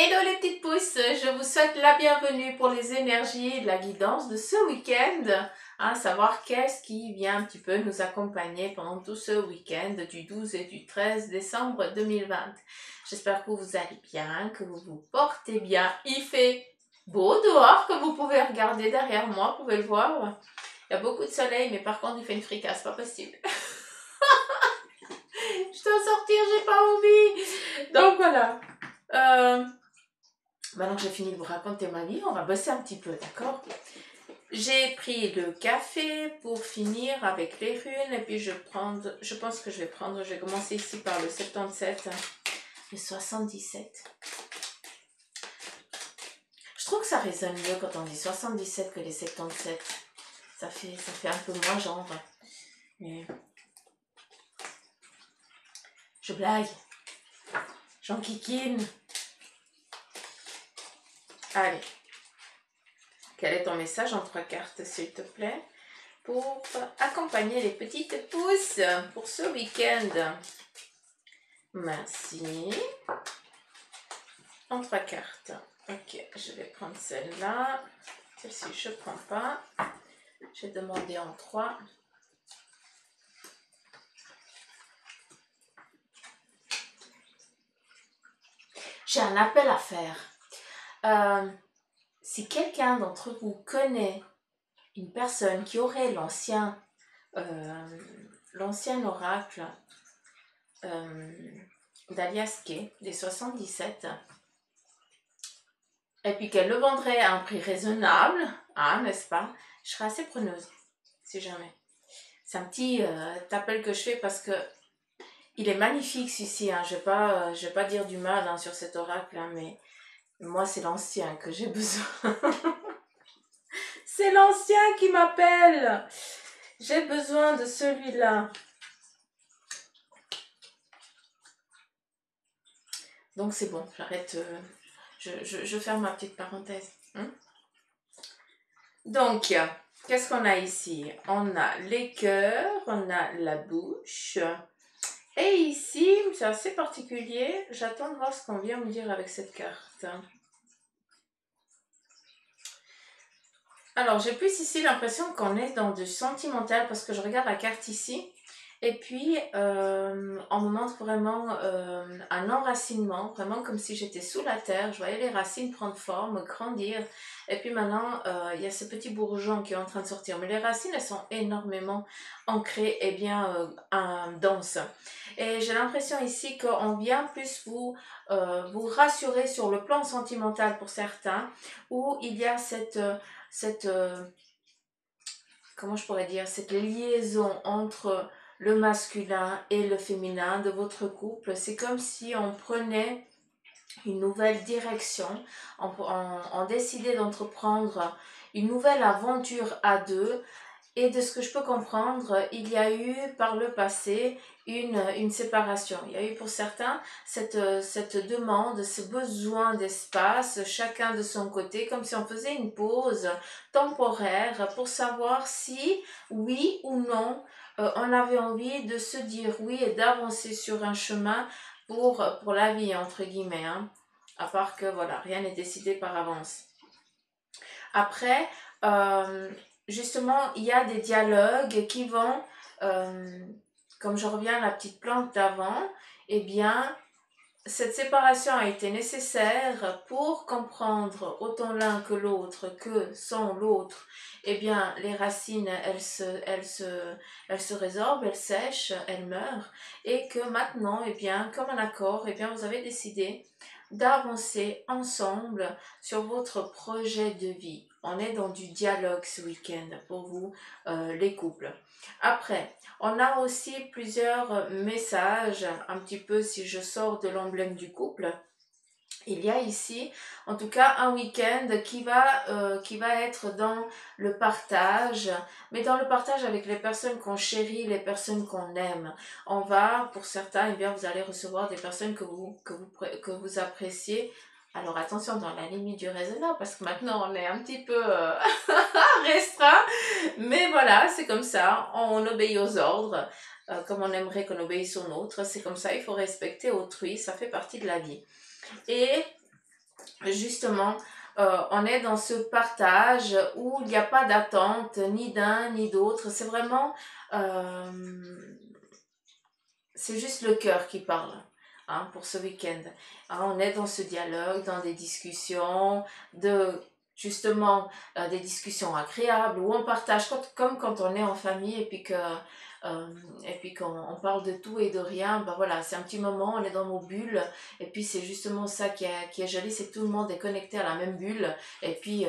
Hello les petites pousses, je vous souhaite la bienvenue pour les énergies et la guidance de ce week-end. Savoir qu'est-ce qui vient un petit peu nous accompagner pendant tout ce week-end du 12 et du 13 décembre 2020. J'espère que vous allez bien, que vous vous portez bien. Il fait beau dehors, comme vous pouvez regarder derrière moi, vous pouvez le voir. Il y a beaucoup de soleil, mais par contre il fait une fricasse, pas possible. Je dois sortir, j'ai pas envie. Donc voilà. Maintenant que j'ai fini de vous raconter ma vie, on va bosser un petit peu, d'accord? J'ai pris le café pour finir avec les runes et puis je pense que je vais commencer ici par le 77, le 77. Je trouve que ça résonne mieux quand on dit 77 que les 77. Ça fait un peu moins genre. Mais je blague. J'en kikine. Allez. Quel est ton message en 3 cartes, s'il te plaît, pour accompagner les petites pousses pour ce week-end? Merci. En 3 cartes. Ok, je vais prendre celle-là. Celle-ci, je ne prends pas. J'ai demandé en 3. J'ai un appel à faire. Si quelqu'un d'entre vous connaît une personne qui aurait l'ancien oracle d'Aliasqué des 77, et puis qu'elle le vendrait à un prix raisonnable, n'est-ce pas? Je serais assez preneuse, si jamais. C'est un petit appel que je fais parce que il est magnifique celui-ci. Je vais pas dire du mal sur cet oracle, mais moi c'est l'ancien que j'ai besoin. C'est l'ancien qui m'appelle. J'ai besoin de celui-là. Donc c'est bon, j'arrête. Je ferme ma petite parenthèse. Donc, qu'est-ce qu'on a ici? On a les cœurs, on a la bouche. Et ici, c'est assez particulier. J'attends de voir ce qu'on vient me dire avec cette carte. Alors, j'ai plus ici l'impression qu'on est dans du sentimental parce que je regarde la carte ici. Et puis, on me montre vraiment un enracinement, vraiment comme si j'étais sous la terre. Je voyais les racines prendre forme, grandir. Et puis maintenant, il y a ce petit bourgeon qui est en train de sortir. Mais les racines, elles sont énormément ancrées et bien denses. Et j'ai l'impression ici qu'on vient plus vous rassurer sur le plan sentimental pour certains, où il y a cette comment je pourrais dire, cette liaison entre le masculin et le féminin de votre couple. C'est comme si on prenait une nouvelle direction, on décidait d'entreprendre une nouvelle aventure à deux. Et de ce que je peux comprendre, il y a eu par le passé une séparation. Il y a eu pour certains cette demande, ce besoin d'espace, chacun de son côté, comme si on faisait une pause temporaire pour savoir si, oui ou non, on avait envie de se dire oui et d'avancer sur un chemin pour la vie, entre guillemets. À part que, voilà, rien n'est décidé par avance. Après, justement, il y a des dialogues qui vont, comme je reviens à la petite plante d'avant, eh bien, cette séparation a été nécessaire pour comprendre autant l'un que l'autre que sans l'autre, eh bien, les racines, elles se résorbent, elles sèchent, elles meurent, et que maintenant, eh bien, comme un accord, eh bien, vous avez décidé d'avancer ensemble sur votre projet de vie. On est dans du dialogue ce week-end pour vous, les couples. Après, on a aussi plusieurs messages, un petit peu si je sors de l'emblème du couple. Il y a ici, en tout cas, un week-end qui va être dans le partage, mais dans le partage avec les personnes qu'on chérit, les personnes qu'on aime. On va, pour certains, eh bien, vous allez recevoir des personnes que vous appréciez. Alors attention, dans la limite du raisonnable, parce que maintenant on est un petit peu restreint, mais voilà, c'est comme ça, on obéit aux ordres, comme on aimerait qu'on obéisse aux nôtres, c'est comme ça, il faut respecter autrui, ça fait partie de la vie. Et justement, on est dans ce partage où il n'y a pas d'attente ni d'un ni d'autre. C'est vraiment, euh, c'est juste le cœur qui parle. Hein, pour ce week-end. Hein, on est dans ce dialogue, dans des discussions, de justement des discussions agréables où on partage comme quand on est en famille et puis quand on parle de tout et de rien, ben voilà, c'est un petit moment, on est dans nos bulles et puis c'est justement ça qui est joli, c'est que tout le monde est connecté à la même bulle et puis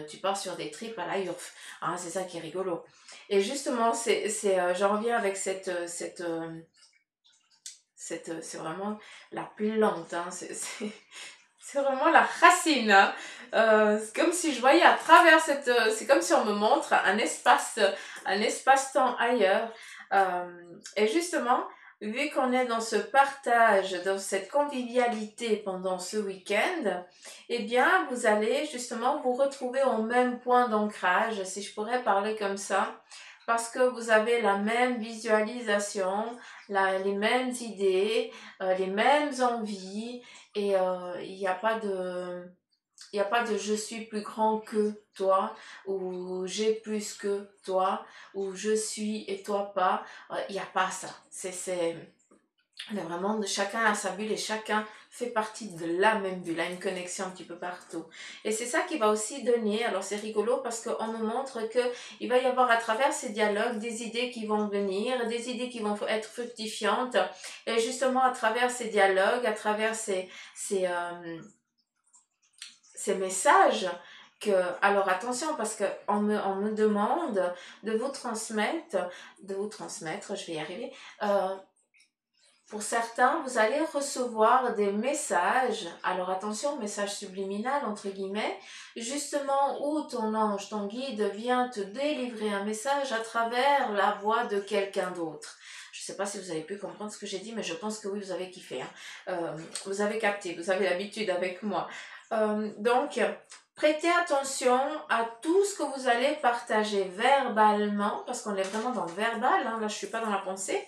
tu pars sur des tripes à la Urf. Hein, c'est ça qui est rigolo. Et justement, j'en reviens avec c'est vraiment la plante, hein, c'est vraiment la racine. Hein. C'est comme si je voyais à travers c'est comme si on me montre un espace-temps ailleurs. Et justement, vu qu'on est dans ce partage, dans cette convivialité pendant ce week-end, eh bien, vous allez justement vous retrouver au même point d'ancrage, si je pourrais parler comme ça, parce que vous avez la même visualisation, les mêmes idées, les mêmes envies, et il n'y a pas de... Il n'y a pas de je suis plus grand que toi, ou j'ai plus que toi, ou je suis et toi pas. Il n'y a pas ça. On est vraiment, chacun a sa bulle et chacun fait partie de la même bulle, a une connexion un petit peu partout. Et c'est ça qui va aussi donner, alors c'est rigolo parce qu'on nous montre qu'il va y avoir à travers ces dialogues des idées qui vont venir, des idées qui vont être fructifiantes. Et justement à travers ces dialogues, à travers ces messages, alors attention parce on me demande de vous transmettre, je vais y arriver, pour certains, vous allez recevoir des messages, alors attention, message subliminal entre guillemets, justement où ton ange, ton guide vient te délivrer un message à travers la voix de quelqu'un d'autre. Je ne sais pas si vous avez pu comprendre ce que j'ai dit, mais je pense que oui, vous avez kiffé. Hein. Vous avez capté, vous avez l'habitude avec moi. Donc, prêtez attention à tout ce que vous allez partager verbalement, parce qu'on est vraiment dans le verbal, hein, là je ne suis pas dans la pensée.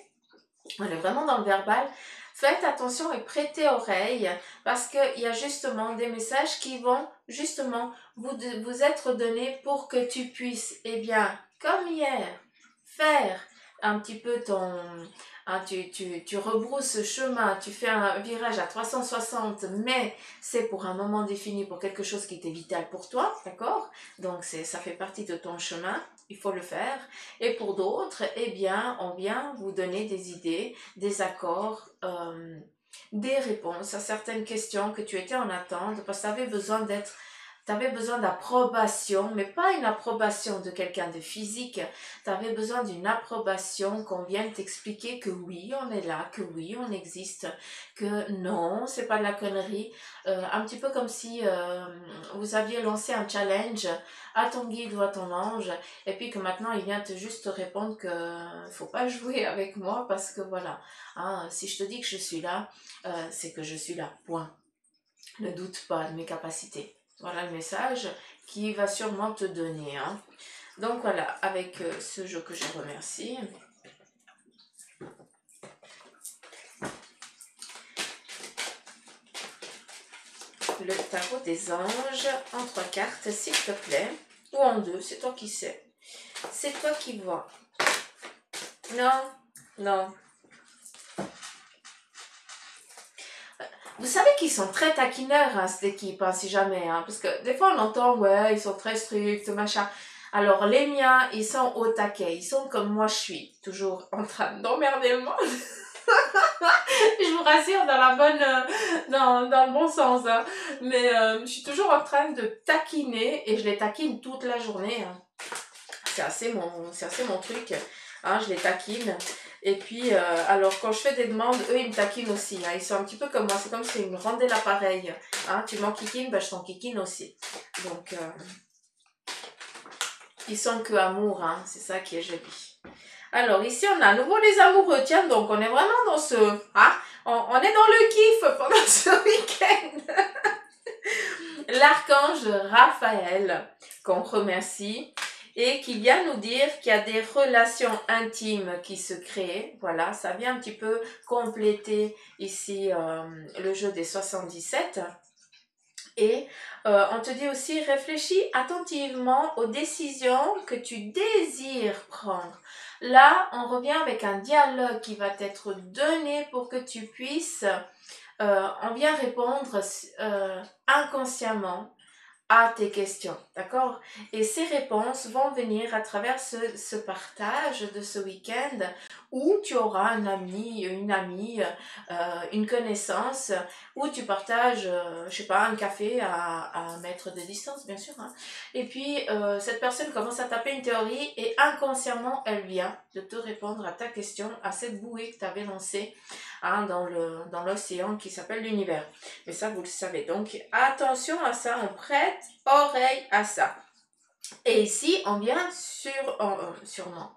On est vraiment dans le verbal. Faites attention et prêtez oreille parce qu'il y a justement des messages qui vont justement vous être donnés pour que tu puisses, eh bien, comme hier, faire un petit peu ton... Hein, tu rebrousses chemin, tu fais un virage à 360, mais c'est pour un moment défini, pour quelque chose qui était vital pour toi, d'accord? Donc ça fait partie de ton chemin, il faut le faire. Et pour d'autres, eh bien, on vient vous donner des idées, des accords, des réponses à certaines questions que tu étais en attente parce que tu avais besoin d'approbation, mais pas une approbation de quelqu'un de physique. Tu avais besoin d'une approbation qu'on vienne t'expliquer que oui, on est là, que oui, on existe, que non, c'est pas de la connerie. Un petit peu comme si vous aviez lancé un challenge à ton guide ou à ton ange, et puis que maintenant il vient te juste te répondre que faut pas jouer avec moi parce que voilà, hein, si je te dis que je suis là, c'est que je suis là, point. Ne doute pas de mes capacités. Voilà le message qui va sûrement te donner. Hein. Donc voilà, avec ce jeu que je remercie. Le tarot des anges en 3 cartes, s'il te plaît. Ou en 2, c'est toi qui sais. C'est toi qui vois. Non, non. Vous savez qu'ils sont très taquineurs, hein, cette équipe, hein, si jamais. Hein, parce que des fois, on entend, ouais, ils sont très stricts, machin. Alors, les miens, ils sont au taquet. Ils sont comme moi, je suis. Toujours en train d'emmerder le monde. Je vous rassure, dans le bon sens. Hein. Mais je suis toujours en train de taquiner et je les taquine toute la journée. Hein. C'est assez mon truc. Hein, je les taquine. Et puis, alors quand je fais des demandes, eux, ils me taquinent aussi. Hein. Ils sont un petit peu comme moi. C'est comme s'ils me rendaient l'appareil. Hein. Tu m'enquiquines, ben, je t'enquiquine aussi. Donc, ils sont que amour. Hein. C'est ça qui est joli. Alors, ici, on a à nouveau les amoureux. Tiens, donc, on est vraiment dans ce... Hein, on est dans le kiff pendant ce week-end. L'archange Raphaël, qu'on remercie, et qui vient nous dire qu'il y a des relations intimes qui se créent. Voilà, ça vient un petit peu compléter ici le jeu des 77. Et on te dit aussi, réfléchis attentivement aux décisions que tu désires prendre. Là, on revient avec un dialogue qui va t'être donné pour que tu puisses, on vient répondre inconsciemment à tes questions, d'accord? Et ces réponses vont venir à travers ce partage de ce week-end où tu auras un ami, une amie, une connaissance, où tu partages, je sais pas, un café à 1 mètre de distance, bien sûr, hein. Et puis, cette personne commence à taper une théorie et inconsciemment, elle vient de te répondre à ta question, à cette bouée que tu avais lancée, hein, dans l'océan qui s'appelle l'univers. Mais ça, vous le savez. Donc, attention à ça, on prête oreille à ça. Et ici, on vient sûrement,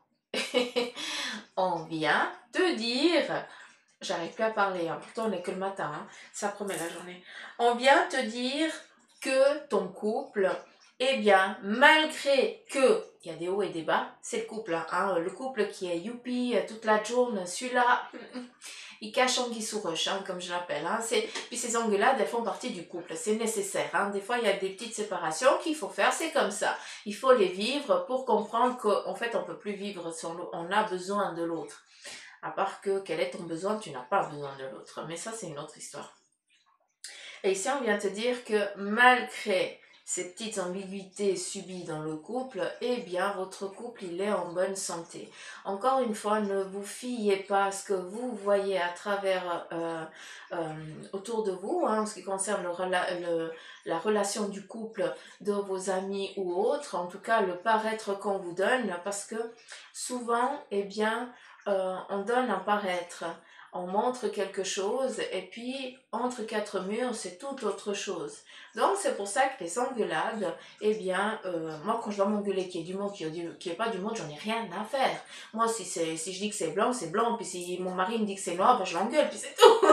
on vient te dire, j'arrive plus à parler, hein, pourtant on n'est que le matin, hein, ça promet la journée. On vient te dire que ton couple, eh bien, malgré que il y a des hauts et des bas, c'est le couple, hein, le couple qui est youpi toute la journée, celui-là, il cache anguille sous roche, hein, comme je l'appelle. Hein. Puis ces engueulades, elles font partie du couple, c'est nécessaire. Hein. Des fois, il y a des petites séparations qu'il faut faire, c'est comme ça. Il faut les vivre pour comprendre qu'en fait, on ne peut plus vivre sans l'autre, on a besoin de l'autre. À part que, quel est ton besoin, tu n'as pas besoin de l'autre. Mais ça, c'est une autre histoire. Et ici, on vient te dire que malgré ces petites ambiguïtés subies dans le couple, eh bien, votre couple, il est en bonne santé. Encore une fois, ne vous fiez pas à ce que vous voyez à travers, autour de vous, hein, en ce qui concerne la relation du couple, de vos amis ou autres, en tout cas, le paraître qu'on vous donne, parce que souvent, eh bien, on donne un paraître. On montre quelque chose et puis entre quatre murs, c'est tout autre chose. Donc c'est pour ça que les engueulades, eh bien, moi quand je dois m'engueuler qu'il y ait du monde, qu'il n'y ait pas du monde, j'en ai rien à faire. Moi si je dis que c'est blanc, c'est blanc, puis si mon mari me dit que c'est noir, ben je l'engueule, puis c'est tout.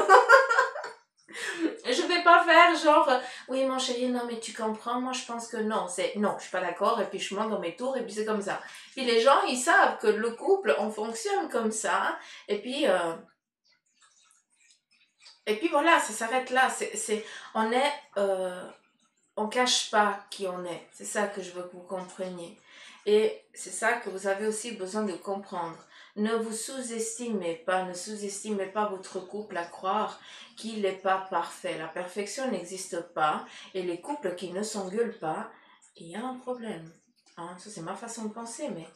Je vais pas faire genre, oui mon chéri, non mais tu comprends, moi je pense que non, non, je suis pas d'accord, et puis je monte dans mes tours, et puis c'est comme ça. Puis les gens, ils savent que le couple, on fonctionne comme ça, et puis... Et puis voilà, ça s'arrête là. On est, on cache pas qui on est. C'est ça que je veux que vous compreniez. Et c'est ça que vous avez aussi besoin de comprendre. Ne vous sous-estimez pas, ne sous-estimez pas votre couple à croire qu'il n'est pas parfait. La perfection n'existe pas. Et les couples qui ne s'engueulent pas, il y a un problème. Hein, ça c'est ma façon de penser, mais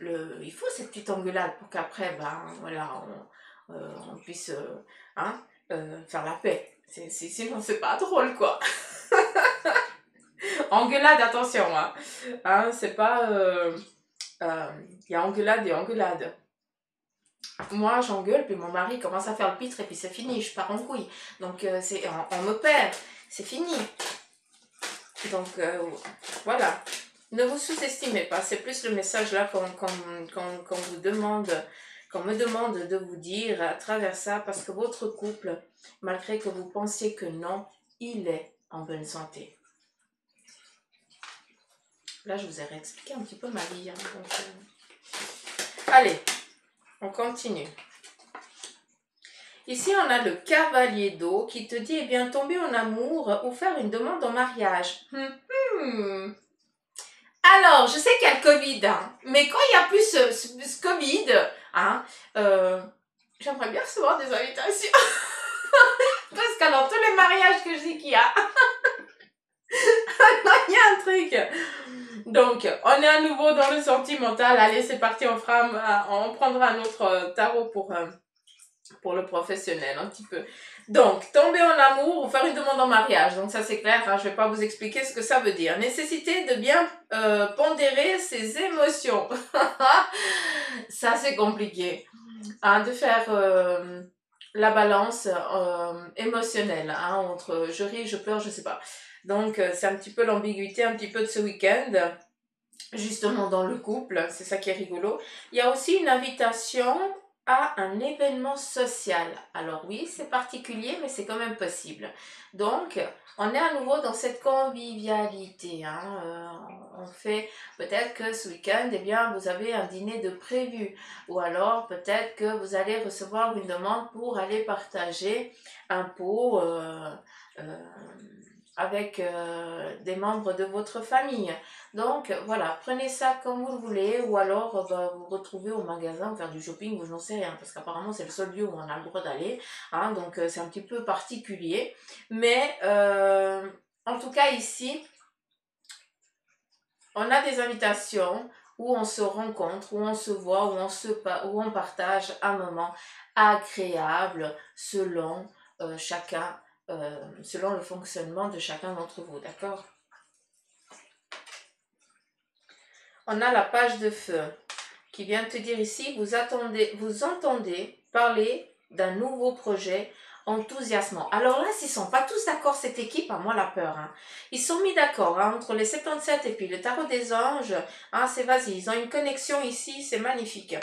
il faut cette petite engueulade pour qu'après, ben, voilà, on puisse hein, faire la paix. Sinon, c'est pas drôle, quoi. Engueulade, attention, hein. Hein, c'est pas... y a engueulade et engueulade. Moi, j'engueule, puis mon mari commence à faire le pitre, et puis c'est fini, je pars en couille. Donc, on me perd, c'est fini. Donc, voilà. Ne vous sous-estimez pas, c'est plus le message là qu'on vous demande, qu'on me demande de vous dire à travers ça, parce que votre couple, malgré que vous pensiez que non, il est en bonne santé. Là, je vous ai réexpliqué un petit peu ma vie. Hein, donc, allez, on continue. Ici, on a le cavalier d'eau qui te dit, eh bien, tomber en amour ou faire une demande en mariage. Alors, je sais qu'il y a le Covid, hein, mais quand il n'y a plus ce Covid, hein, j'aimerais bien recevoir des invitations. Parce que dans tous les mariages que je dis qu'il y a, il y a un truc. Donc, on est à nouveau dans le sentimental. Allez, c'est parti, on prendra un autre tarot pour le professionnel, un petit peu. Donc, tomber en amour ou faire une demande en mariage. Donc, ça, c'est clair, hein, je ne vais pas vous expliquer ce que ça veut dire. Nécessité de bien pondérer ses émotions. Ça, c'est compliqué. Hein, de faire la balance émotionnelle hein, entre je ris, je pleure, je sais pas. Donc, c'est un petit peu l'ambiguïté, un petit peu de ce week-end, justement dans le couple, c'est ça qui est rigolo. Il y a aussi une invitation à un événement social. Alors oui, c'est particulier, mais c'est quand même possible. Donc, on est à nouveau dans cette convivialité. Hein. On fait peut-être que ce week-end, eh bien, vous avez un dîner de prévu. Ou alors, peut-être que vous allez recevoir une demande pour aller partager un pot avec des membres de votre famille. Donc voilà, prenez ça comme vous le voulez, ou alors vous retrouvez au magasin, faire du shopping, ou je n'en sais rien, parce qu'apparemment c'est le seul lieu où on a le droit d'aller, hein, donc c'est un petit peu particulier. Mais en tout cas ici, on a des invitations où on se rencontre, où on se voit, où on partage un moment agréable selon chacun, selon le fonctionnement de chacun d'entre vous, d'accord? On a la page de feu qui vient te dire ici, vous entendez parler d'un nouveau projet enthousiasmant. Alors là, s'ils ne sont pas tous d'accord, cette équipe, à moi la peur. Hein. Ils sont mis d'accord hein, entre les 77 et puis le tarot des anges. Hein, c'est vas-y, ils ont une connexion ici, c'est magnifique.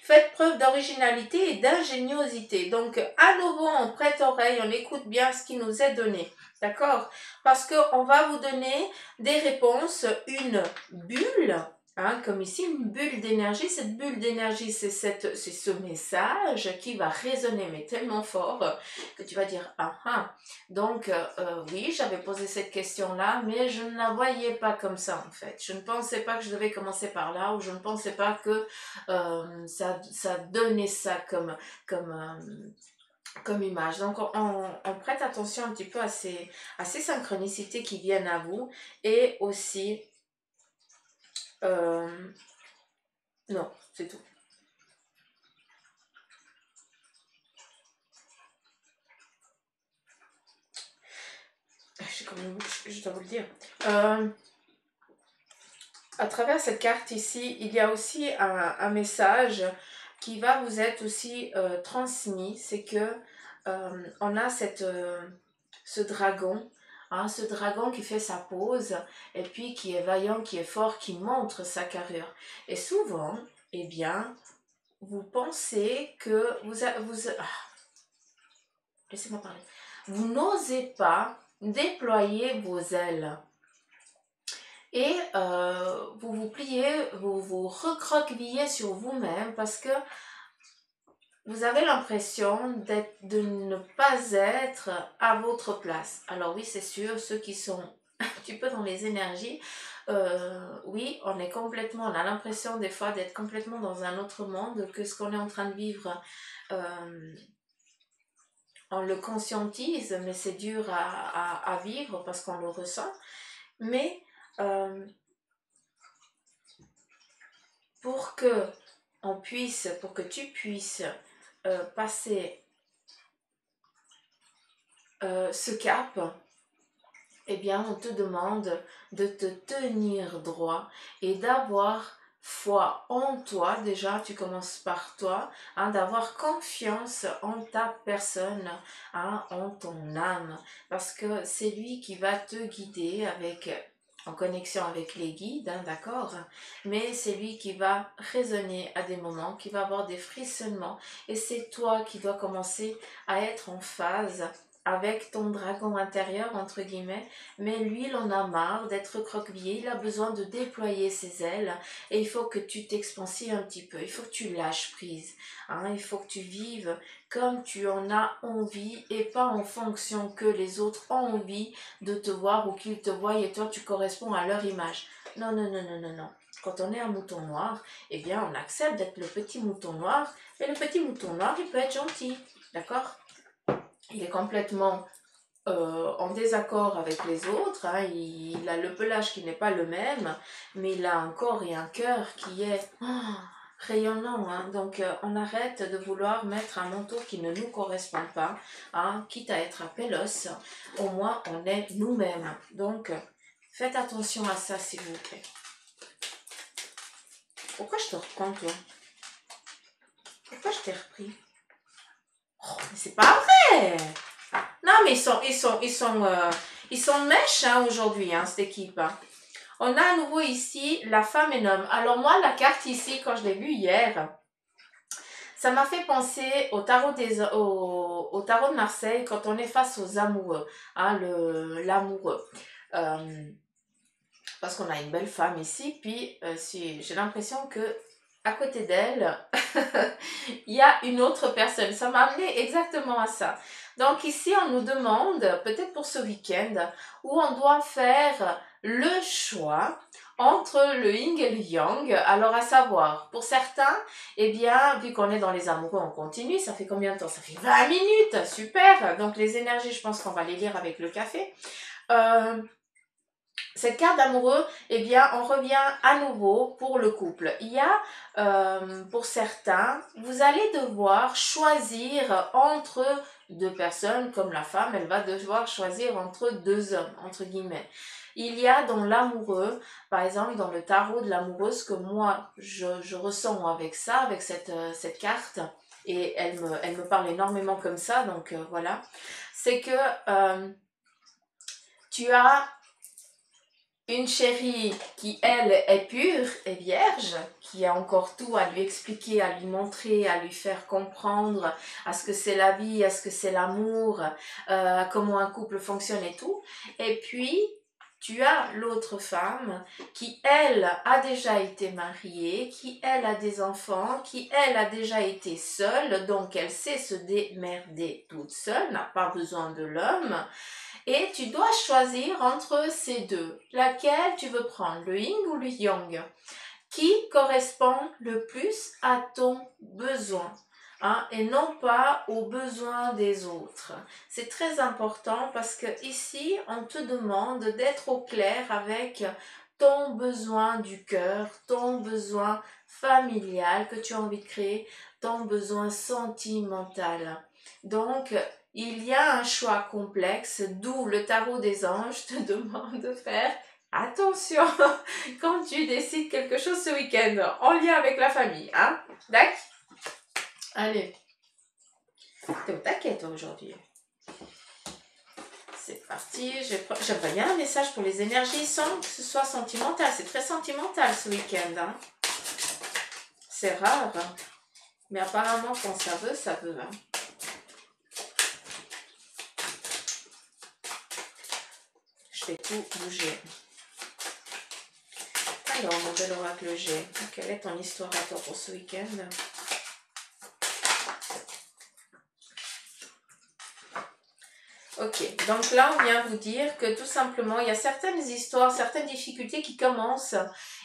Faites preuve d'originalité et d'ingéniosité. Donc, à nouveau, on prête oreille, on écoute bien ce qui nous est donné. D'accord? Parce qu'on va vous donner des réponses, une bulle. Hein, comme ici, une bulle d'énergie. Cette bulle d'énergie, c'est ce message qui va résonner, mais tellement fort que tu vas dire ah ah. Donc, oui, j'avais posé cette question-là, mais je ne la voyais pas comme ça en fait. Je ne pensais pas que je devais commencer par là, ou je ne pensais pas que ça donnait ça comme image. Donc, on prête attention un petit peu à ces synchronicités qui viennent à vous et aussi. Non, c'est tout. Je dois vous le dire. À travers cette carte ici, il y a aussi un message qui va vous être aussi transmis. C'est que on a ce dragon. Hein, ce dragon qui fait sa pose et puis qui est vaillant, qui est fort, qui montre sa carrure. Et souvent, eh bien, vous pensez que laissez-moi parler. Vous n'osez pas déployer vos ailes. Et vous vous pliez, vous vous recroquevillez sur vous-même parce que vous avez l'impression de ne pas être à votre place. Alors oui, c'est sûr, ceux qui sont un petit peu dans les énergies, oui, on a l'impression des fois d'être complètement dans un autre monde que ce qu'on est en train de vivre. On le conscientise, mais c'est dur à vivre parce qu'on le ressent. Mais pour que tu puisses passer ce cap, eh bien, on te demande de te tenir droit et d'avoir foi en toi. Déjà, tu commences par toi, hein, d'avoir confiance en ta personne, hein, en ton âme, parce que c'est lui qui va te guider en connexion avec les guides, hein, d'accord? Mais c'est lui qui va résonner à des moments, qui va avoir des frissonnements, et c'est toi qui dois commencer à être en phase avec ton dragon intérieur, entre guillemets, mais lui, il en a marre d'être croquevillé, il a besoin de déployer ses ailes, et il faut que tu t'expansives un petit peu, il faut que tu lâches prise, hein, il faut que tu vives comme tu en as envie, et pas en fonction que les autres ont envie de te voir ou qu'ils te voient, et toi, tu corresponds à leur image. Non, non, non, non, non, non. Quand on est un mouton noir, eh bien, on accepte d'être le petit mouton noir, mais le petit mouton noir, il peut être gentil, d'accord? Il est complètement en désaccord avec les autres, hein. Il a le pelage qui n'est pas le même, mais il a un corps et un cœur qui est rayonnant. Hein. Donc on arrête de vouloir mettre un manteau qui ne nous correspond pas, hein, quitte à être à pélos, au moins on est nous-mêmes. Donc faites attention à ça s'il vous plaît. Pourquoi je te reprends toi? Pourquoi je t'ai repris? Oh, mais c'est pas vrai! Non, mais ils sont mèches hein, aujourd'hui, hein, cette équipe. Hein. On a à nouveau ici la femme et l'homme. Alors moi, la carte ici, quand je l'ai vue hier, ça m'a fait penser au tarot au tarot de Marseille quand on est face aux amoureux, hein, l'amoureux. Parce qu'on a une belle femme ici, puis j'ai l'impression que à côté d'elle, il y a une autre personne. Ça m'a amené exactement à ça. Donc ici, on nous demande, peut-être pour ce week-end, où on doit faire le choix entre le yin et le yang. Alors à savoir, pour certains, eh bien, vu qu'on est dans les amoureux, on continue. Ça fait combien de temps? Ça fait 20 minutes, super. Donc les énergies, je pense qu'on va les lire avec le café. Euh, cette carte d'amoureux, eh bien, on revient à nouveau pour le couple. Il y a, pour certains, vous allez devoir choisir entre deux personnes, comme la femme, elle va devoir choisir entre deux hommes, entre guillemets. Il y a dans l'amoureux, par exemple, dans le tarot de l'amoureux, ce que moi, je ressens avec ça, avec cette carte, et elle me parle énormément comme ça, donc voilà, c'est que tu as une chérie qui, elle, est pure et vierge, qui a encore tout à lui expliquer, à lui montrer, à lui faire comprendre à ce que c'est la vie, à ce que c'est l'amour, comment un couple fonctionne et tout. Et puis, tu as l'autre femme qui, elle, a déjà été mariée, qui, elle, a des enfants, qui, elle, a déjà été seule, donc elle sait se démerder toute seule, n'a pas besoin de l'homme. Et tu dois choisir entre ces deux. Laquelle tu veux prendre, le yin ou le yang? Qui correspond le plus à ton besoin, hein, et non pas aux besoins des autres. C'est très important parce que ici, on te demande d'être au clair avec ton besoin du cœur, ton besoin familial que tu as envie de créer, ton besoin sentimental. Donc, il y a un choix complexe, d'où le tarot des anges te demande de faire attention quand tu décides quelque chose ce week-end, en lien avec la famille, hein? D'accord? Allez, t'es au taquet toi aujourd'hui. C'est parti, j'aimerais bien un message pour les énergies sans que ce soit sentimental. C'est très sentimental ce week-end, hein? C'est rare, hein? Mais apparemment quand ça veut, hein? Je fais tout bouger. Alors, mon bel oracle G, quelle est ton histoire à toi pour ce week-end? Ok, donc là, on vient vous dire que tout simplement, il y a certaines histoires, certaines difficultés qui commencent,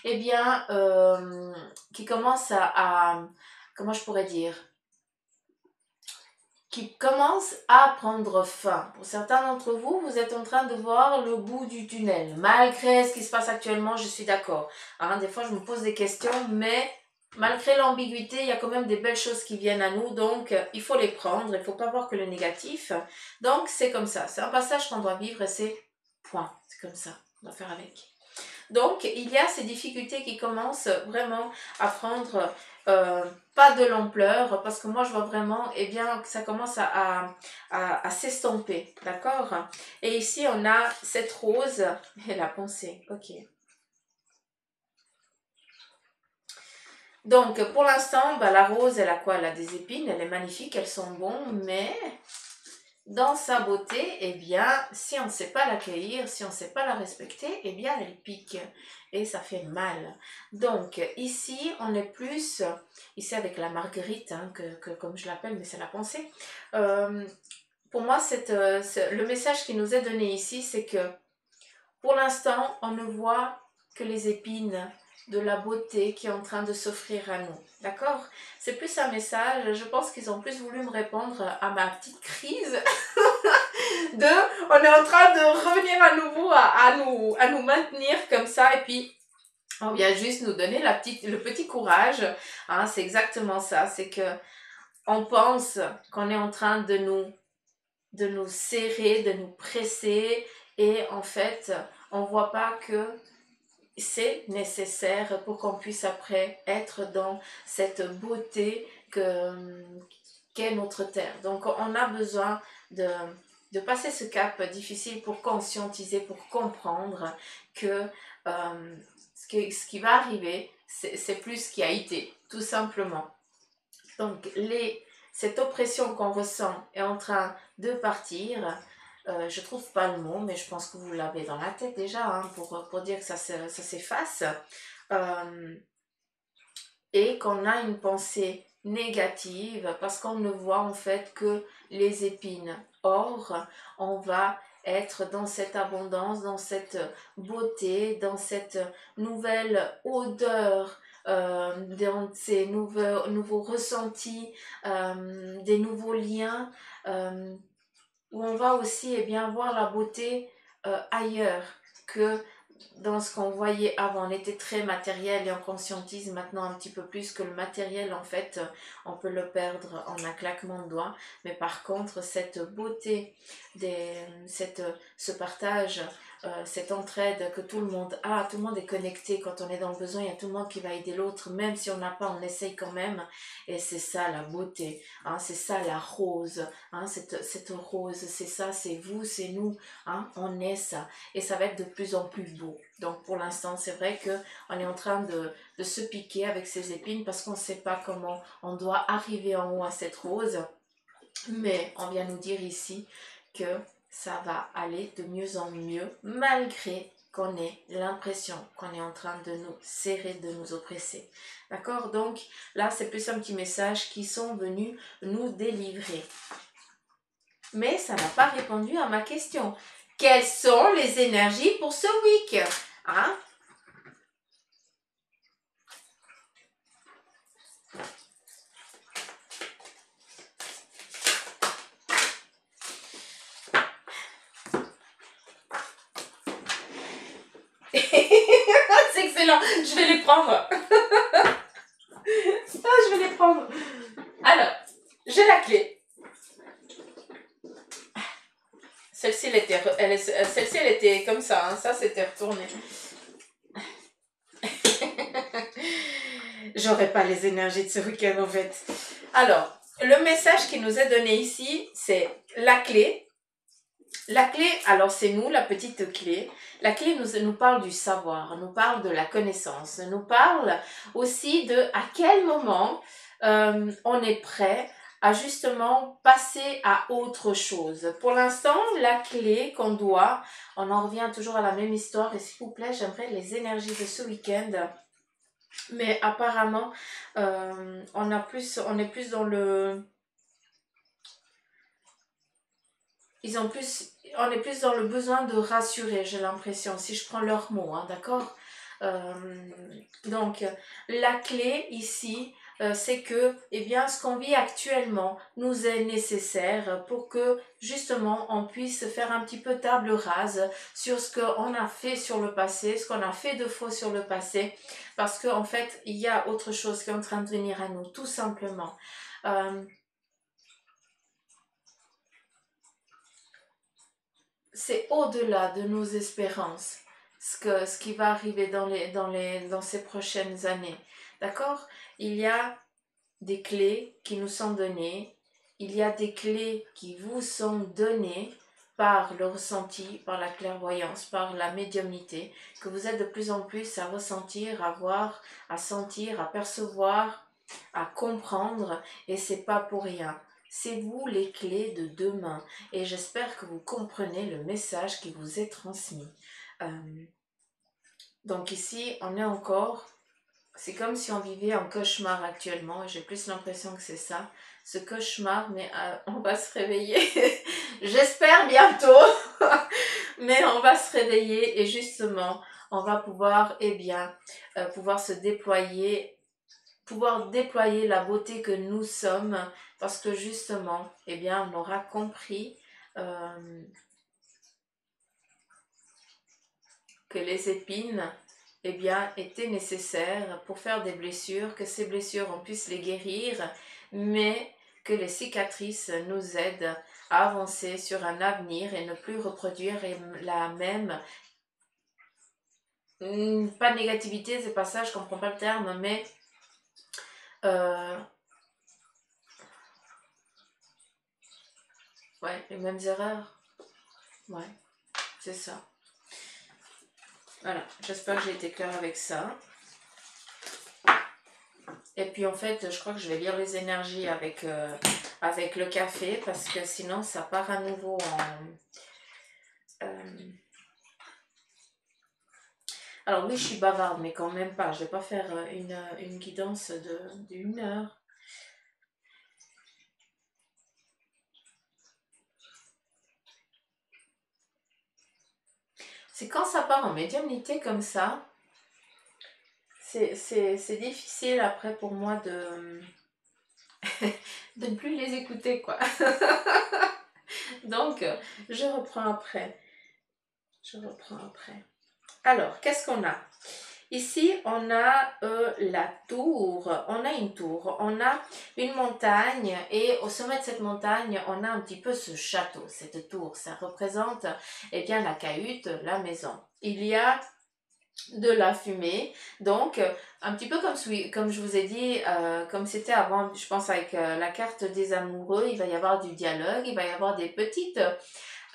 eh bien, qui commencent comment je pourrais dire, qui commencent à prendre fin. Pour certains d'entre vous, vous êtes en train de voir le bout du tunnel. Malgré ce qui se passe actuellement, je suis d'accord. Hein, des fois, je me pose des questions, mais malgré l'ambiguïté, il y a quand même des belles choses qui viennent à nous, donc il faut les prendre, il ne faut pas voir que le négatif. Donc, c'est comme ça. C'est un passage qu'on doit vivre et c'est point. C'est comme ça. On doit faire avec. Donc, il y a ces difficultés qui commencent vraiment à prendre pas de l'ampleur, parce que moi, je vois vraiment, eh bien, que ça commence à s'estomper, d'accord? Et ici, on a cette rose et la pensée, ok. Donc, pour l'instant, bah, la rose, elle a quoi? Elle a des épines, elle est magnifique, elles sont bonnes, mais dans sa beauté, eh bien, si on ne sait pas l'accueillir, si on ne sait pas la respecter, eh bien, elle pique et ça fait mal. Donc, ici, on est plus, ici avec la marguerite, hein, comme je l'appelle, mais c'est la pensée. Pour moi, le message qui nous est donné ici, c'est que pour l'instant, on ne voit que les épines de la beauté qui est en train de s'offrir à nous. D'accord? C'est plus un message, je pense qu'ils ont plus voulu me répondre à ma petite crise on est en train de revenir à nouveau à nous maintenir comme ça et puis on vient juste nous donner le petit courage. Hein, c'est exactement ça, c'est que on pense qu'on est en train de nous serrer, de nous presser et en fait on voit pas que c'est nécessaire pour qu'on puisse après être dans cette beauté qu'est notre terre. Donc on a besoin de passer ce cap difficile pour conscientiser, pour comprendre que ce qui va arriver, c'est plus ce qui a été, tout simplement. Donc cette oppression qu'on ressent est en train de partir. Je trouve pas le mot, mais je pense que vous l'avez dans la tête déjà, hein, pour dire que ça s'efface. et qu'on a une pensée négative parce qu'on ne voit en fait que les épines. Or, on va être dans cette abondance, dans cette beauté, dans cette nouvelle odeur, dans ces nouveaux ressentis, des nouveaux liens, où on va aussi bien voir la beauté ailleurs que dans ce qu'on voyait avant. On était très matériel et on conscientise maintenant un petit peu plus que le matériel, en fait, on peut le perdre en un claquement de doigts. Mais par contre, cette beauté, ce partage, cette entraide que tout le monde a, tout le monde est connecté. Quand on est dans le besoin, il y a tout le monde qui va aider l'autre. Même si on n'a pas, on essaye quand même. Et c'est ça la beauté, hein, c'est ça la rose, hein, cette rose, c'est ça, c'est vous, c'est nous, hein, on est ça. Et ça va être de plus en plus beau. Donc pour l'instant, c'est vrai qu'on est en train de se piquer avec ces épines parce qu'on ne sait pas comment on doit arriver en haut à cette rose. Mais on vient nous dire ici que ça va aller de mieux en mieux malgré qu'on ait l'impression qu'on est en train de nous serrer, de nous oppresser. D'accord? Donc là, c'est plus un petit message qui sont venus nous délivrer. Mais ça n'a pas répondu à ma question. Quelles sont les énergies pour ce week? Hein? C'est excellent, je vais les prendre. Je vais les prendre. Alors, j'ai la clé. Celle-ci, elle était comme ça, hein. Ça, c'était retourné. J'aurais pas les énergies de ce week-end, en fait. Alors, le message qui nous est donné ici, c'est la clé. La clé, alors c'est nous, la petite clé. La clé nous parle du savoir, nous parle de la connaissance, nous parle aussi de à quel moment on est prêt à justement passer à autre chose. Pour l'instant, la clé qu'on doit, on en revient toujours à la même histoire et s'il vous plaît, j'aimerais les énergies de ce week-end. Mais apparemment, on est plus dans le... on est plus dans le besoin de rassurer, j'ai l'impression, si je prends leurs mots, hein, d'accord? Donc, la clé ici, c'est que eh bien, ce qu'on vit actuellement nous est nécessaire pour que justement on puisse faire un petit peu table rase sur ce qu'on a fait sur le passé, ce qu'on a fait de faux sur le passé, parce qu'en fait, il y a autre chose qui est en train de venir à nous, tout simplement. C'est au-delà de nos espérances ce qui va arriver dans ces prochaines années. D'accord? Il y a des clés qui nous sont données, il y a des clés qui vous sont données par le ressenti, par la clairvoyance, par la médiumnité, que vous êtes de plus en plus à ressentir, à voir, à sentir, à percevoir, à comprendre, et c'est pas pour rien. C'est vous les clés de demain, et j'espère que vous comprenez le message qui vous est transmis. Donc ici, on est encore... C'est comme si on vivait en cauchemar actuellement, et j'ai plus l'impression que c'est ça, ce cauchemar, mais on va se réveiller, j'espère bientôt, mais on va se réveiller et justement, on va pouvoir, pouvoir se déployer, pouvoir déployer la beauté que nous sommes, parce que justement, on aura compris que les épines étaient nécessaires pour faire des blessures, que ces blessures, on puisse les guérir, mais que les cicatrices nous aident à avancer sur un avenir et ne plus reproduire la même, pas de négativité, c'est pas ça, je comprends pas le terme, mais les mêmes erreurs. Ouais, c'est ça. Voilà, j'espère que j'ai été claire avec ça. Et puis en fait, je crois que je vais lire les énergies avec le café parce que sinon ça part à nouveau en... Alors oui, je suis bavarde, mais quand même pas. Je vais pas faire une guidance d'une heure. C'est quand ça part en médiumnité comme ça, c'est difficile après pour moi de ne plus les écouter, quoi. Donc, je reprends après. Je reprends après. Alors, qu'est-ce qu'on a? Ici, on a la tour, on a une tour, on a une montagne et au sommet de cette montagne, on a un petit peu ce château, cette tour. Ça représente eh bien la cahute, la maison. Il y a de la fumée, donc un petit peu comme je vous ai dit, comme c'était avant, je pense avec la carte des amoureux, il va y avoir du dialogue, il va y avoir des petites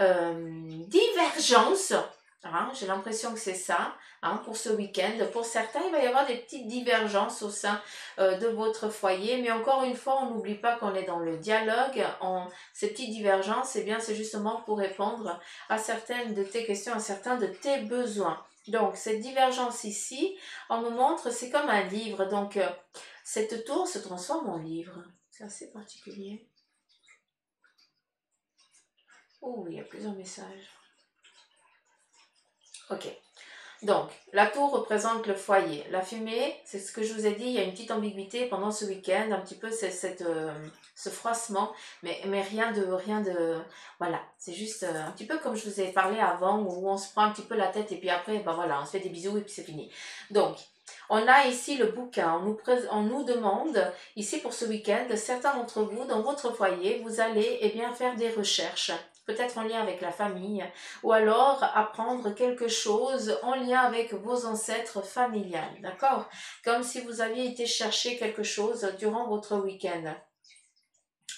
divergences. Hein, j'ai l'impression que c'est ça, hein, pour ce week-end. Pour certains, il va y avoir des petites divergences au sein de votre foyer, mais encore une fois, on n'oublie pas qu'on est dans le dialogue. Ces petites divergences, eh bien, c'est justement pour répondre à certaines de tes questions, à certains de tes besoins. Donc, cette divergence ici, on me montre, c'est comme un livre. Donc, cette tour se transforme en livre. C'est assez particulier. Oh, il y a plusieurs messages. Ok. Donc, la tour représente le foyer. La fumée, c'est ce que je vous ai dit, il y a une petite ambiguïté pendant ce week-end, un petit peu ce froissement, mais rien de, voilà, c'est juste un petit peu comme je vous ai parlé avant, où on se prend un petit peu la tête et puis après, ben voilà, on se fait des bisous et puis c'est fini. Donc, on a ici le bouquin, on nous demande, ici pour ce week-end, certains d'entre vous, dans votre foyer, vous allez eh bien, faire des recherches, peut-être en lien avec la famille, ou alors apprendre quelque chose en lien avec vos ancêtres familiales, d'accord? Comme si vous aviez été chercher quelque chose durant votre week-end.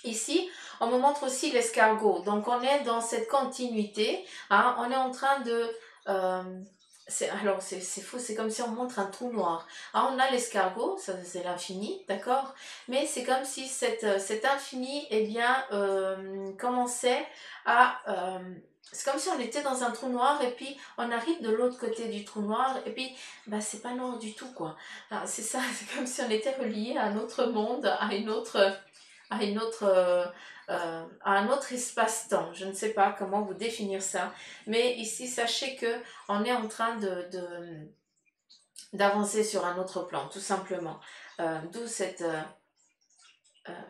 Ici, on me montre aussi l'escargot. Donc, on est dans cette continuité. Hein, on est en train de... alors, c'est fou, c'est comme si on montre un trou noir. Hein, on a l'escargot, ça c'est l'infini, d'accord? Mais c'est comme si cet infini, eh bien, commençait à... c'est comme si on était dans un trou noir et puis on arrive de l'autre côté du trou noir et puis bah, c'est pas noir du tout, quoi. Enfin, c'est ça, c'est comme si on était relié à un autre monde, à un autre espace-temps. Je ne sais pas comment vous définir ça, mais ici, sachez que on est en train d'avancer sur un autre plan, tout simplement. D'où cette...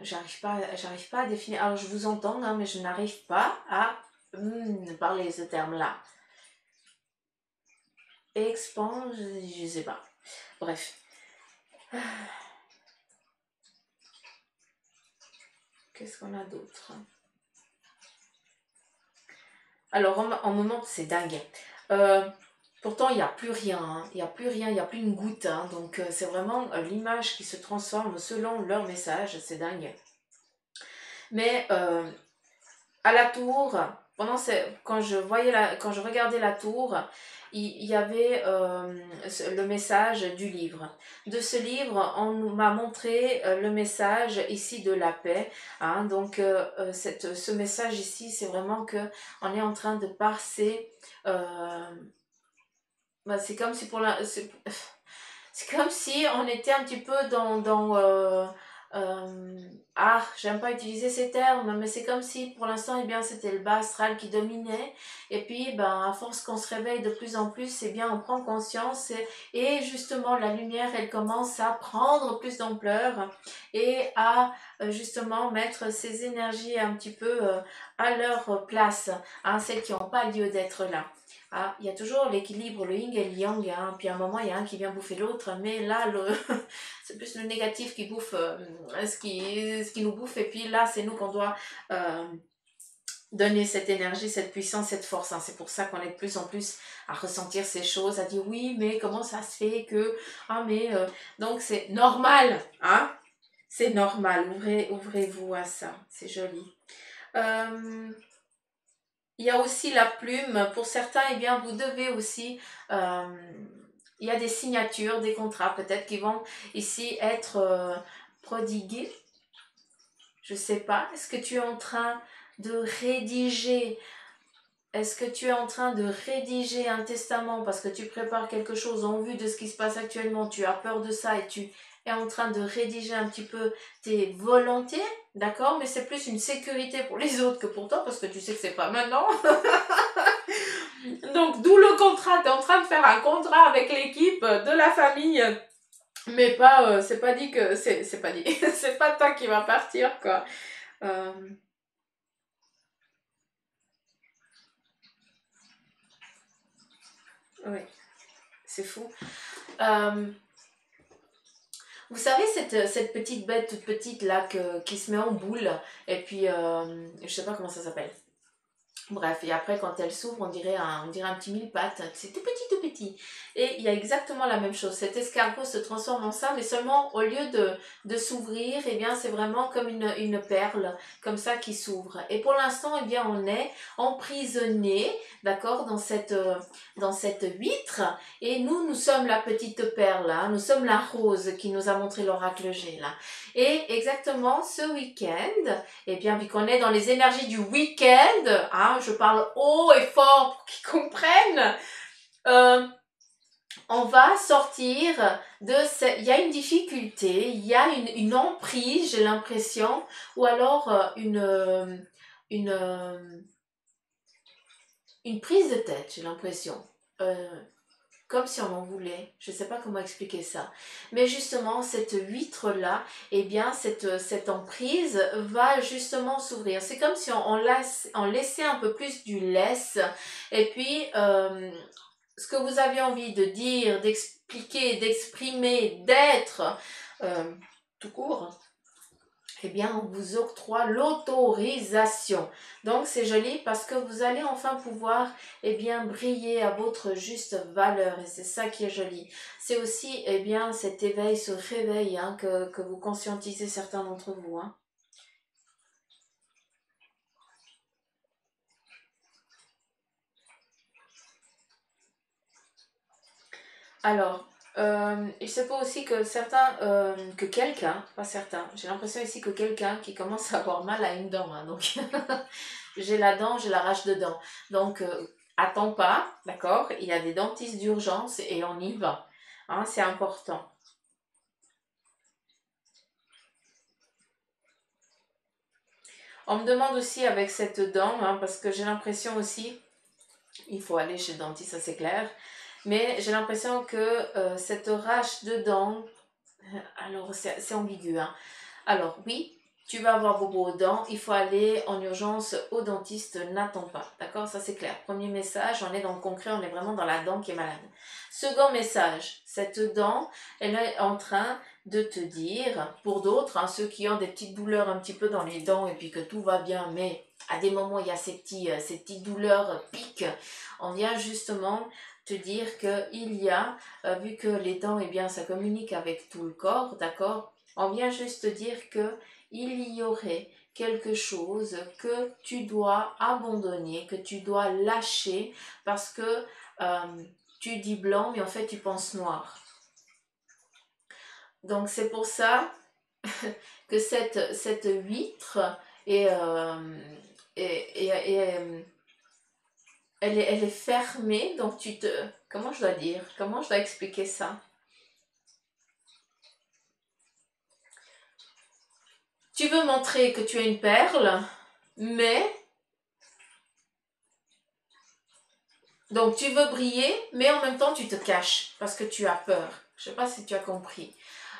j'arrive pas à définir... Alors, je vous entends, hein, mais je n'arrive pas à parler ce terme-là. Expand, je sais pas. Bref. Qu'est-ce qu'on a d'autre? Alors, en moment, c'est dingue. Pourtant, il n'y a plus rien, hein. Il n'y a plus rien, il n'y a plus une goutte. Hein. Donc, c'est vraiment l'image qui se transforme selon leur message. C'est dingue. Mais à la tour, quand je regardais la tour, il y avait le message du livre. De ce livre, on m'a montré le message ici de la paix. Hein. Donc, ce message ici, c'est vraiment que on est en train de passer. Bah, c'est comme si c'est comme si on était un petit peu j'aime pas utiliser ces termes, mais c'est comme si pour l'instant, eh bien, c'était le bas astral qui dominait. Et puis, ben, à force qu'on se réveille de plus en plus, eh bien, on prend conscience et justement, la lumière, elle commence à prendre plus d'ampleur et à justement mettre ces énergies un petit peu à leur place, hein, celles qui n'ont pas lieu d'être là. Ah, il y a toujours l'équilibre, le yin et le yang, hein. Puis à un moment, il y a un qui vient bouffer l'autre, mais là, c'est plus le négatif qui bouffe ce qui nous bouffe, et puis là, c'est nous qu'on doit donner cette énergie, cette puissance, cette force. Hein. C'est pour ça qu'on est de plus en plus à ressentir ces choses, à dire oui, mais comment ça se fait que... Ah, mais... Donc, c'est normal, hein? C'est normal, ouvrez-vous à ça, c'est joli. Il y a aussi la plume. Pour certains, eh bien, vous devez aussi... il y a des signatures, des contrats peut-être qui vont ici être prodigués. Je ne sais pas. Est-ce que tu es en train de rédiger Est-ce que tu es en train de rédiger un testament parce que tu prépares quelque chose en vue de ce qui se passe actuellement, tu as peur de ça et tu es en train de rédiger un petit peu tes volontés, d'accord? Mais c'est plus une sécurité pour les autres que pour toi parce que tu sais que c'est pas maintenant. Donc, d'où le contrat. Tu es en train de faire un contrat avec l'équipe de la famille, mais pas, c'est pas dit que, c'est pas dit, c'est pas toi qui vas partir, quoi. Euh, oui, c'est fou. Euh, Vous savez, cette petite bête toute petite là qui se met en boule, et puis je sais pas comment ça s'appelle. Bref, et après quand elle s'ouvre, on dirait un petit mille-pattes, c'est tout petit. Et il y a exactement la même chose, cet escargot se transforme en ça, mais seulement au lieu de s'ouvrir, eh bien c'est vraiment comme une perle, comme ça qui s'ouvre. Et pour l'instant, eh bien on est emprisonné, d'accord, dans cette huître, et nous sommes la petite perle, hein, nous sommes la rose qui nous a montré l'oracle G, là. Et exactement ce week-end, eh bien, vu qu'on est dans les énergies du week-end, hein, je parle haut et fort pour qu'ils comprennent, euh, on va sortir de il y a une difficulté, il y a une emprise, j'ai l'impression, ou alors une, euh, une prise de tête, j'ai l'impression. Comme si on en voulait. Je ne sais pas comment expliquer ça. Mais justement, cette huître-là, eh bien, cette emprise va justement s'ouvrir. C'est comme si on laissait un peu plus du laisse. Et puis, ce que vous aviez envie de dire, d'expliquer, d'exprimer, d'être, euh, tout court, eh bien, on vous octroie l'autorisation. Donc, c'est joli parce que vous allez enfin pouvoir, eh bien, briller à votre juste valeur. Et c'est ça qui est joli. C'est aussi, eh bien, cet éveil, ce réveil, hein, que vous conscientisez certains d'entre vous, hein. Alors, il se peut aussi que que quelqu'un, pas certains, j'ai l'impression ici que quelqu'un qui commence à avoir mal à une dent, hein, donc j'ai la dent, j'ai l'arrache de dent. Donc, attends pas, d'accord? Il y a des dentistes d'urgence et on y va. Hein, c'est important. On me demande aussi avec cette dent, hein, parce que j'ai l'impression aussi, il faut aller chez le dentiste, ça c'est clair, mais j'ai l'impression que cette arrache de dent, alors c'est ambigu, hein. Alors oui, tu vas avoir bobo aux dents, il faut aller en urgence au dentiste, n'attends pas. D'accord? Ça c'est clair. Premier message, on est dans le concret, on est vraiment dans la dent qui est malade. Second message, cette dent, elle est en train de te dire, pour d'autres, hein, ceux qui ont des petites douleurs un petit peu dans les dents et puis que tout va bien, mais à des moments il y a ces petites douleurs piquent, on vient justement te dire qu'il y a, vu que les dents, eh bien, ça communique avec tout le corps, d'accord? On vient juste dire que il y aurait quelque chose que tu dois abandonner, que tu dois lâcher parce que tu dis blanc mais en fait tu penses noir. Donc c'est pour ça que cette huître est, elle est fermée, donc tu te... Comment je dois dire? Comment je dois expliquer ça? Tu veux montrer que tu es une perle, mais donc tu veux briller, mais en même temps tu te caches parce que tu as peur. Je ne sais pas si tu as compris.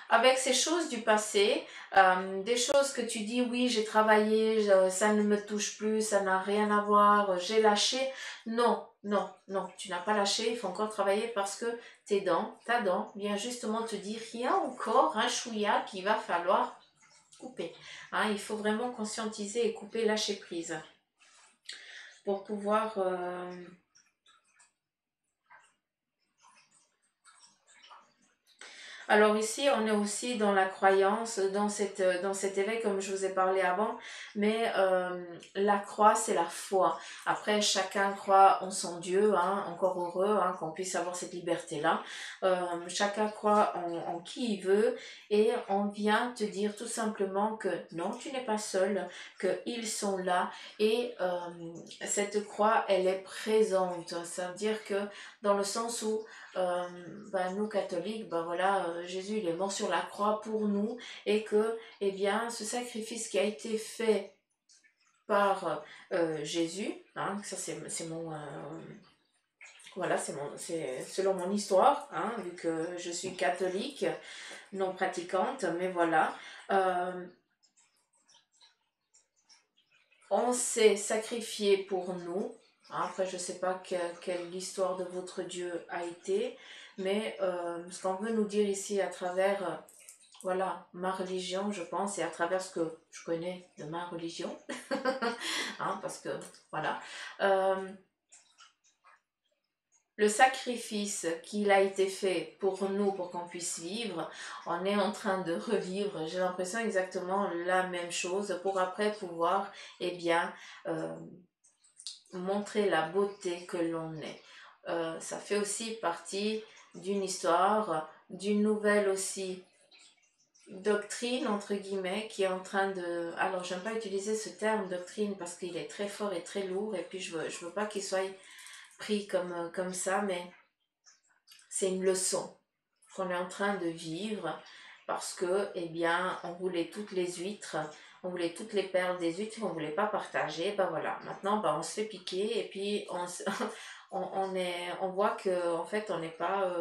Avec ces choses du passé, des choses que tu dis, oui, j'ai travaillé, ça ne me touche plus, ça n'a rien à voir, j'ai lâché. Non, non, non, tu n'as pas lâché, il faut encore travailler parce que ta dent vient justement te dire, il y a encore un chouïa qu'il va falloir couper. Hein, il faut vraiment conscientiser et couper, lâcher prise pour pouvoir... Alors ici, on est aussi dans la croyance, dans cet éveil, comme je vous ai parlé avant, mais la croix, c'est la foi. Après, chacun croit en son Dieu, hein, encore heureux hein, qu'on puisse avoir cette liberté-là. Chacun croit en qui il veut, et on vient te dire tout simplement que non, tu n'es pas seul, qu'ils sont là, et cette croix, elle est présente. Ça veut dire que dans le sens où nous catholiques, voilà, Jésus il est mort sur la croix pour nous, et que eh bien, ce sacrifice qui a été fait par Jésus, hein, ça c'est mon voilà, c'est selon mon histoire, hein, vu que je suis catholique, non pratiquante, mais voilà. On s'est sacrifié pour nous. Après, je ne sais pas quelle l'histoire de votre Dieu a été, mais ce qu'on veut nous dire ici à travers voilà, ma religion, je pense, et à travers ce que je connais de ma religion, hein, parce que voilà, le sacrifice qu'il a été fait pour nous, pour qu'on puisse vivre, on est en train de revivre, j'ai l'impression exactement la même chose, pour après pouvoir, eh bien, montrer la beauté que l'on est. Ça fait aussi partie d'une histoire, d'une nouvelle aussi doctrine, entre guillemets, qui est en train de... Alors, j'aime pas utiliser ce terme doctrine parce qu'il est très fort et très lourd, et puis je veux pas qu'il soit pris comme ça, mais c'est une leçon qu'on est en train de vivre parce que, eh bien, on voulait toutes les huîtres, on voulait toutes les perles des huîtres, on voulait pas partager, voilà. Maintenant, on se fait piquer et puis on voit que en fait, on n'est pas,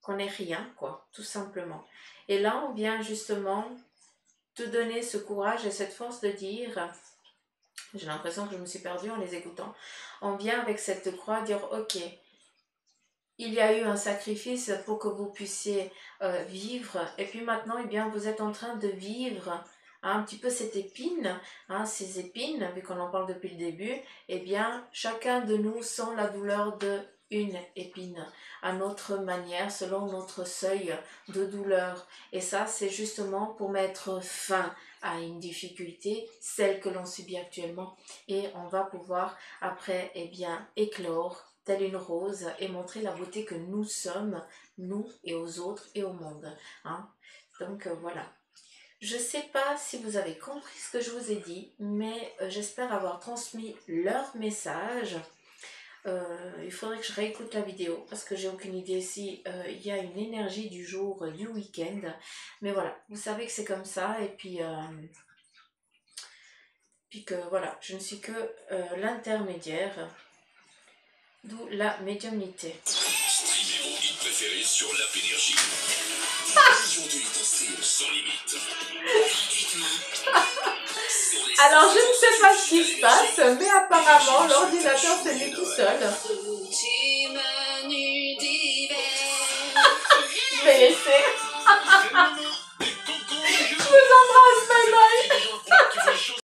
qu'on n'est rien, quoi, tout simplement. Et là, on vient justement te donner ce courage et cette force de dire, j'ai l'impression que je me suis perdue en les écoutant, on vient avec cette croix dire, ok, il y a eu un sacrifice pour que vous puissiez vivre, et puis maintenant, eh bien, vous êtes en train de vivre un petit peu cette épine, hein, ces épines, vu qu'on en parle depuis le début, eh bien, chacun de nous sent la douleur de une épine, à notre manière, selon notre seuil de douleur. Et ça, c'est justement pour mettre fin à une difficulté, celle que l'on subit actuellement. Et on va pouvoir, après, eh bien, éclore telle une rose et montrer la beauté que nous sommes, nous et aux autres et au monde. Hein. Donc voilà. Je ne sais pas si vous avez compris ce que je vous ai dit, mais j'espère avoir transmis leur message. Il faudrait que je réécoute la vidéo parce que j'ai aucune idée si il y a une énergie du jour, du week-end. Mais voilà, vous savez que c'est comme ça, et puis que voilà, je ne suis que l'intermédiaire, d'où la médiumnité. Streamez vos hits préférés sur l'App Énergie. Millions de hits sans limite. Alors, je ne sais pas ce qui se passe, mais apparemment, l'ordinateur s'est mis tout seul. Je vais laisser.